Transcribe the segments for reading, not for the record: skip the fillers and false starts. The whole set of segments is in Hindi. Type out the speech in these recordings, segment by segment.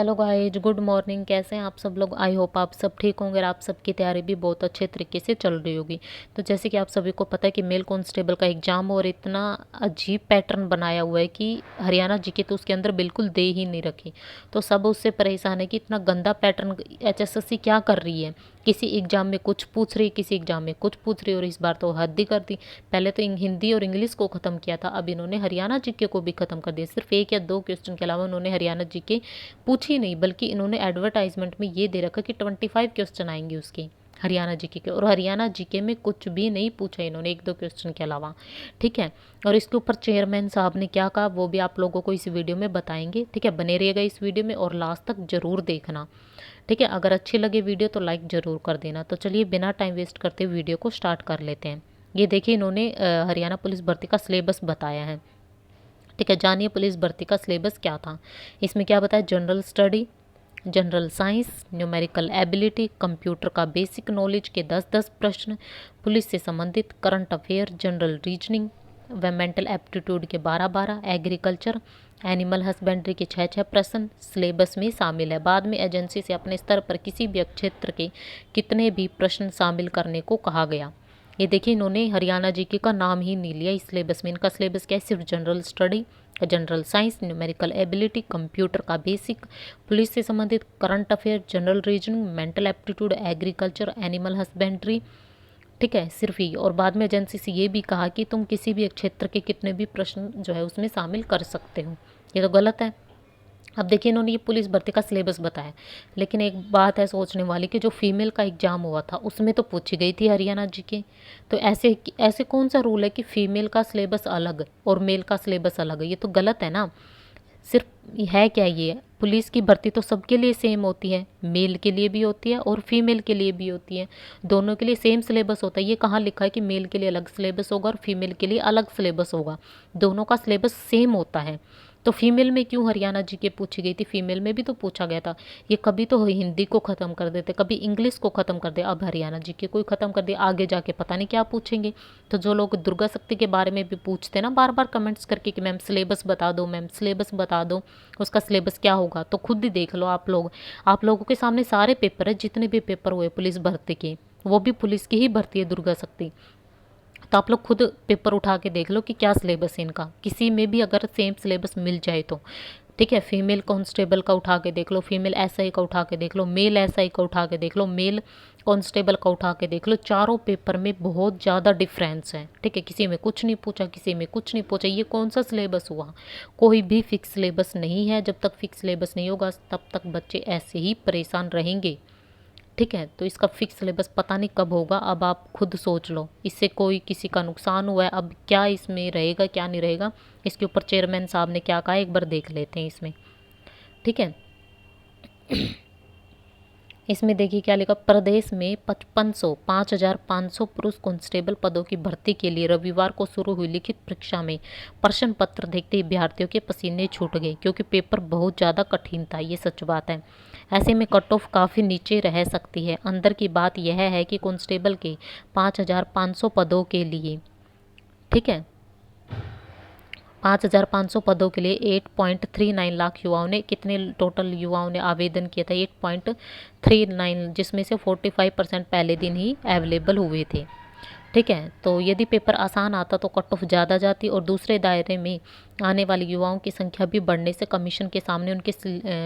Hello guys, good morning. कैसे हैं आप सब लोग? आई होप आप सब ठीक होंगे और आप सबकी तैयारी भी बहुत अच्छे तरीके से चल रही होगी। तो जैसे कि आप सभी को पता है कि मेल कांस्टेबल का एग्ज़ाम और इतना अजीब पैटर्न बनाया हुआ है कि हरियाणा जीके तो उसके अंदर बिल्कुल दे ही नहीं रखी। तो सब उससे परेशान है कि इतना गंदा पैटर्न एचएसएससी क्या कर रही है। किसी एग्ज़ाम में कुछ पूछ रही, किसी एग्ज़ाम में कुछ पूछ रही, और इस बार तो हद ही कर दी। पहले तो हिंदी और इंग्लिश को ख़त्म किया था, अब इन्होंने हरियाणा जीके को भी ख़त्म कर दिया। सिर्फ 1 या 2 क्वेश्चन के अलावा उन्होंने हरियाणा जीके पूछी नहीं, बल्कि इन्होंने एडवर्टाइजमेंट में ये दे रखा कि 25 क्वेश्चन आएंगे उसके हरियाणा जीके के, और हरियाणा जीके में कुछ भी नहीं पूछा इन्होंने 1-2 क्वेश्चन के अलावा। ठीक है। और इसके ऊपर चेयरमैन साहब ने क्या कहा वो भी आप लोगों को इस वीडियो में बताएंगे। ठीक है, बने रहिएगा इस वीडियो में और लास्ट तक जरूर देखना। ठीक है, अगर अच्छी लगे वीडियो तो लाइक ज़रूर कर देना। तो चलिए बिना टाइम वेस्ट करते वीडियो को स्टार्ट कर लेते हैं। ये देखिए, इन्होंने हरियाणा पुलिस भर्ती का सिलेबस बताया है। ठीक है, जानिए पुलिस भर्ती का सिलेबस क्या था। इसमें क्या बताया? General study, general science, numerical ability, computer का बेसिक नॉलेज के 10-10 प्रश्न, पुलिस से संबंधित करंट अफेयर, जनरल रीजनिंग व मेंटल एप्टीट्यूड के 12-12, एग्रीकल्चर, एनिमल हस्बेंड्री के 6-6 प्रश्न सिलेबस में शामिल है। बाद में एजेंसी से अपने स्तर पर किसी भी क्षेत्र के कितने भी प्रश्न शामिल करने को कहा गया। ये देखिए, इन्होंने हरियाणा जीके का नाम ही नहीं लिया इस सिलेबस में। इनका सिलेबस क्या है? सिर्फ general study, general science, numerical ability, computer का बेसिक, पुलिस से संबंधित current affair, general reasoning, mental aptitude, agriculture, animal husbandry. ठीक है, सिर्फ ही। और बाद में एजेंसी से ये भी कहा कि तुम किसी भी क्षेत्र के कितने भी प्रश्न जो है उसमें शामिल कर सकते हो। ये तो गलत है। अब देखिए, इन्होंने ये पुलिस भर्ती का सिलेबस बताया, लेकिन एक बात है सोचने वाली कि जो फीमेल का एग्जाम हुआ था उसमें तो पूछी गई थी हरियाणा जी के। तो ऐसे ऐसे कौन सा रूल है कि फीमेल का सिलेबस अलग और मेल का सिलेबस अलग है? ये तो गलत है ना। सिर्फ है क्या ये? पुलिस की भर्ती तो सबके लिए सेम होती है, मेल के लिए भी होती है और फीमेल के लिए भी होती है। दोनों के लिए सेम सिलेबस होता है। ये कहाँ लिखा है कि मेल के लिए अलग सिलेबस होगा और फीमेल के लिए अलग सिलेबस होगा? दोनों का सिलेबस सेम होता है। तो फीमेल में क्यों हरियाणा जीके पूछी गई थी? फीमेल में भी तो पूछा गया था। ये कभी तो हिंदी को ख़त्म कर देते, कभी इंग्लिश को ख़त्म कर दे, अब हरियाणा जीके को ही ख़त्म कर दिया। आगे जाके पता नहीं क्या पूछेंगे। तो जो लोग दुर्गा शक्ति के बारे में भी पूछते ना बार बार कमेंट्स करके कि मैम सिलेबस बता दो, मैम सिलेबस बता दो, उसका सिलेबस क्या होगा, तो खुद ही देख लो आप लोग। आप लोगों के सामने सारे पेपर है, जितने भी पेपर हुए पुलिस भर्ती के, वो भी पुलिस की ही भर्ती है दुर्गा शक्ति। तो आप लोग खुद पेपर उठा के देख लो कि क्या सिलेबस है इनका, किसी में भी अगर सेम सिलेबस मिल जाए तो। ठीक है, फीमेल कांस्टेबल का उठा के देख लो, फीमेल एसआई का उठा के देख लो, मेल एसआई का उठा के देख लो, मेल कांस्टेबल का उठा के देख लो। चारों पेपर में बहुत ज़्यादा डिफरेंस है। ठीक है, किसी में कुछ नहीं पूछा, किसी में कुछ नहीं पूछा। ये कौन सा सिलेबस हुआ? कोई भी फिक्स सिलेबस नहीं है। जब तक फिक्स सिलेबस नहीं होगा तब तक बच्चे ऐसे ही परेशान रहेंगे। ठीक है, तो इसका फिक्स सिलेबस पता नहीं कब होगा। अब आप खुद सोच लो, इससे कोई किसी का नुकसान हुआ है, अब क्या इसमें रहेगा क्या नहीं रहेगा। इसके ऊपर चेयरमैन साहब ने क्या कहा एक बार देख लेते हैं इसमें। ठीक है, इसमें देखिए क्या लिखा। प्रदेश में 5,500 पुरुष कांस्टेबल पदों की भर्ती के लिए रविवार को शुरू हुई लिखित परीक्षा में प्रश्न पत्र देखते ही अभ्यर्थियों के पसीने छूट गए, क्योंकि पेपर बहुत ज़्यादा कठिन था। ये सच बात है। ऐसे में कट ऑफ काफ़ी नीचे रह सकती है। अंदर की बात यह है कि कांस्टेबल के 5,500 पदों के लिए, ठीक है, 5,500 पदों के लिए 8.39 लाख युवाओं ने, कितने टोटल युवाओं ने आवेदन किया था? 8.39, जिसमें से 45% पहले दिन ही अवेलेबल हुए थे। ठीक है, तो यदि पेपर आसान आता तो कट ऑफ ज़्यादा जाती और दूसरे दायरे में आने वाले युवाओं की संख्या भी बढ़ने से कमीशन के सामने उनके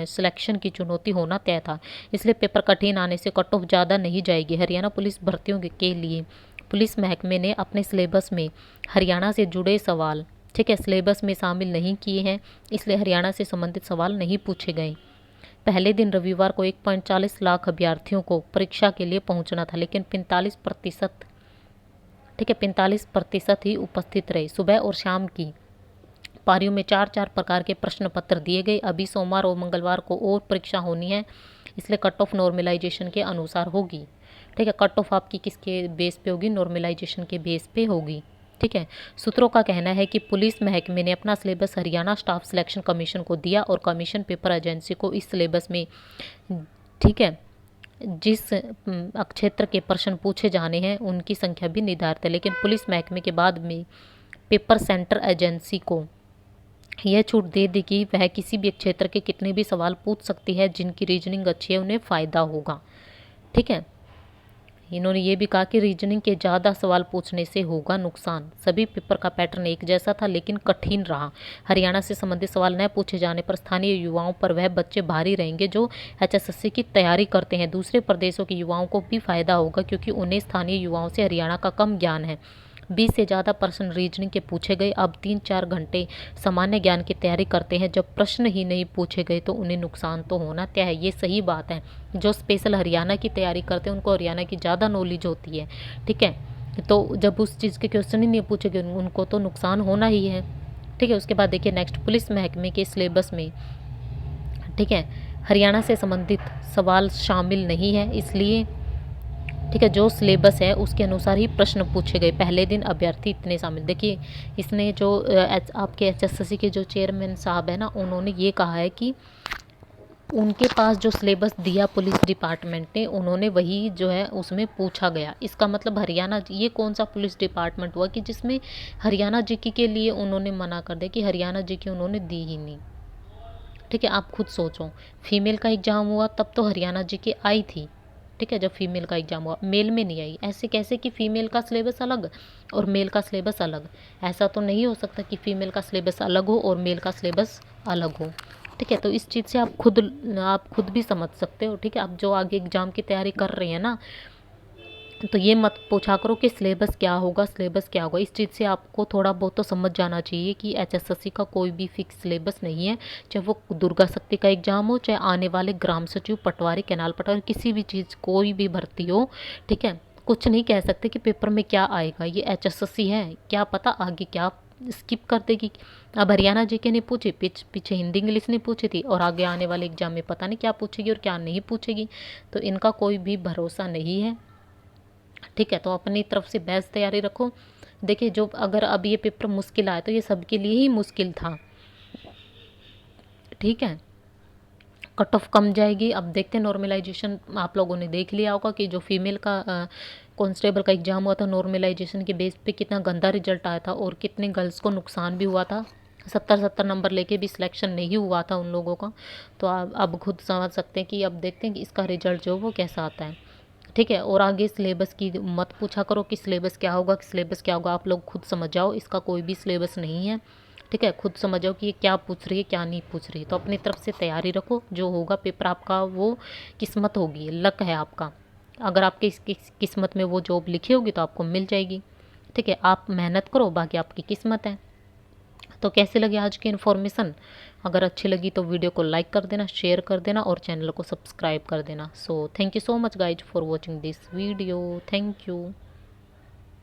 सिलेक्शन की चुनौती होना तय था। इसलिए पेपर कठिन आने से कट ऑफ ज़्यादा नहीं जाएगी। हरियाणा पुलिस भर्तियों के लिए पुलिस महकमे ने अपने सिलेबस में हरियाणा से जुड़े सवाल, ठीक है, सिलेबस में शामिल नहीं किए हैं, इसलिए हरियाणा से संबंधित सवाल नहीं पूछे गए। पहले दिन रविवार को 1.40 लाख अभ्यर्थियों को परीक्षा के लिए पहुंचना था, लेकिन 45%, ठीक है, 45% ही उपस्थित रहे। सुबह और शाम की पारियों में 4-4 प्रकार के प्रश्न पत्र दिए गए। अभी सोमवार और मंगलवार को और परीक्षा होनी है, इसलिए कट ऑफ नॉर्मलाइजेशन के अनुसार होगी। ठीक है, कट ऑफ आपकी किसके बेस पे होगी? नॉर्मलाइजेशन के बेस पे होगी। ठीक है, सूत्रों का कहना है कि पुलिस महकमे ने अपना syllabus Haryana staff selection commission को दिया और कमीशन पेपर एजेंसी को इस सिलेबस में, ठीक है, जिस क्षेत्र के प्रश्न पूछे जाने हैं उनकी संख्या भी निर्धारित है। लेकिन पुलिस महकमे के बाद में पेपर सेंटर एजेंसी को, यह छूट दे दी कि वह किसी भी क्षेत्र के कितने भी सवाल पूछ सकती है, जिनकी रीजनिंग अच्छी है उन्हें फ़ायदा होगा। ठीक है, इन्होंने ये भी कहा कि रीजनिंग के ज़्यादा सवाल पूछने से होगा नुकसान। सभी पेपर का पैटर्न एक जैसा था लेकिन कठिन रहा। हरियाणा से संबंधित सवाल न पूछे जाने पर स्थानीय युवाओं पर वह बच्चे भारी रहेंगे जो HSSC की तैयारी करते हैं। दूसरे प्रदेशों के युवाओं को भी फायदा होगा क्योंकि उन्हें स्थानीय युवाओं से हरियाणा का कम ज्ञान है। 20 से ज़्यादा प्रश्न रीजनिंग के पूछे गए। अब 3-4 घंटे सामान्य ज्ञान की तैयारी करते हैं। जब प्रश्न ही नहीं पूछे गए तो उन्हें नुकसान तो होना तय है। ये सही बात है। जो स्पेशल हरियाणा की तैयारी करते हैं उनको हरियाणा की ज़्यादा नॉलेज होती है। ठीक है, तो जब उस चीज़ के क्वेश्चन ही नहीं पूछे गए उनको तो नुकसान होना ही है। ठीक है, उसके बाद देखिए नेक्स्ट, पुलिस महकमे के सिलेबस में, ठीक है, हरियाणा से संबंधित सवाल शामिल नहीं है, इसलिए ठीक है जो सिलेबस है उसके अनुसार ही प्रश्न पूछे गए। पहले दिन अभ्यर्थी इतने शामिल, देखिए इसने जो आपके HSSC के जो चेयरमैन साहब है ना, उन्होंने ये कहा है कि उनके पास जो सिलेबस दिया पुलिस डिपार्टमेंट ने, उन्होंने वही जो है उसमें पूछा गया। इसका मतलब हरियाणा, ये कौन सा पुलिस डिपार्टमेंट हुआ कि जिसमें हरियाणा जीके के लिए उन्होंने मना कर दिया, कि हरियाणा जीके उन्होंने दी ही नहीं। ठीक है, आप खुद सोचो, फीमेल का एग्ज़ाम हुआ तब तो हरियाणा जीके आई थी। ठीक है, जब फीमेल का एग्ज़ाम हुआ मेल में नहीं आई। ऐसे कैसे कि फ़ीमेल का सिलेबस अलग और मेल का सिलेबस अलग? ऐसा तो नहीं हो सकता कि फ़ीमेल का सिलेबस अलग हो और मेल का सिलेबस अलग हो। ठीक है, तो इस चीज़ से आप खुद भी समझ सकते हो। ठीक है, आप जो आगे एग्ज़ाम की तैयारी कर रहे हैं ना, तो ये मत पूछा करो कि सिलेबस क्या होगा, सिलेबस क्या होगा। इस चीज़ से आपको थोड़ा बहुत तो समझ जाना चाहिए कि HSSC का कोई भी फिक्स सिलेबस नहीं है। चाहे वो दुर्गा शक्ति का एग्ज़ाम हो, चाहे आने वाले ग्राम सचिव, पटवारी, कैनाल पटवारी, किसी भी चीज़, कोई भी भर्ती हो। ठीक है, कुछ नहीं कह सकते कि पेपर में क्या आएगा। ये HSSC है, क्या पता आगे क्या स्किप कर देगी। अब हरियाणा जीके ने पूछी, पीछे हिंदी इंग्लिश ने पूछी थी, और आगे आने वाले एग्जाम में पता नहीं क्या पूछेगी और क्या नहीं पूछेगी। तो इनका कोई भी भरोसा नहीं है। ठीक है, तो अपनी तरफ से बेस्ट तैयारी रखो। देखिए, जो अगर अब ये पेपर मुश्किल आया तो ये सबके लिए ही मुश्किल था। ठीक है, कट ऑफ कम जाएगी। अब देखते हैं नॉर्मलाइजेशन, आप लोगों ने देख लिया होगा कि जो फीमेल का कांस्टेबल का एग्ज़ाम हुआ था, नॉर्मलाइजेशन के बेस पे कितना गंदा रिजल्ट आया था और कितने गर्ल्स को नुकसान भी हुआ था। 70 नंबर लेके भी सिलेक्शन नहीं हुआ था उन लोगों का। तो आप अब खुद समझ सकते हैं कि अब देखते हैं कि इसका रिजल्ट जो वो कैसा आता है। ठीक है, और आगे सिलेबस की मत पूछा करो कि सिलेबस क्या होगा, कि सिलेबस क्या होगा। आप लोग खुद समझ जाओ, इसका कोई भी सिलेबस नहीं है। ठीक है, खुद समझ जाओ कि ये क्या पूछ रही है, क्या नहीं पूछ रही है। तो अपनी तरफ से तैयारी रखो, जो होगा पेपर आपका वो किस्मत होगी, लक है आपका। अगर आपकी किस्मत में वो जॉब लिखी होगी तो आपको मिल जाएगी। ठीक है, आप मेहनत करो, बाकी आपकी किस्मत है। तो कैसे लगे आज की इन्फॉर्मेशन? अगर अच्छी लगी तो वीडियो को लाइक कर देना, शेयर कर देना और चैनल को सब्सक्राइब कर देना। So thank you so much guys for watching this video. Thank you.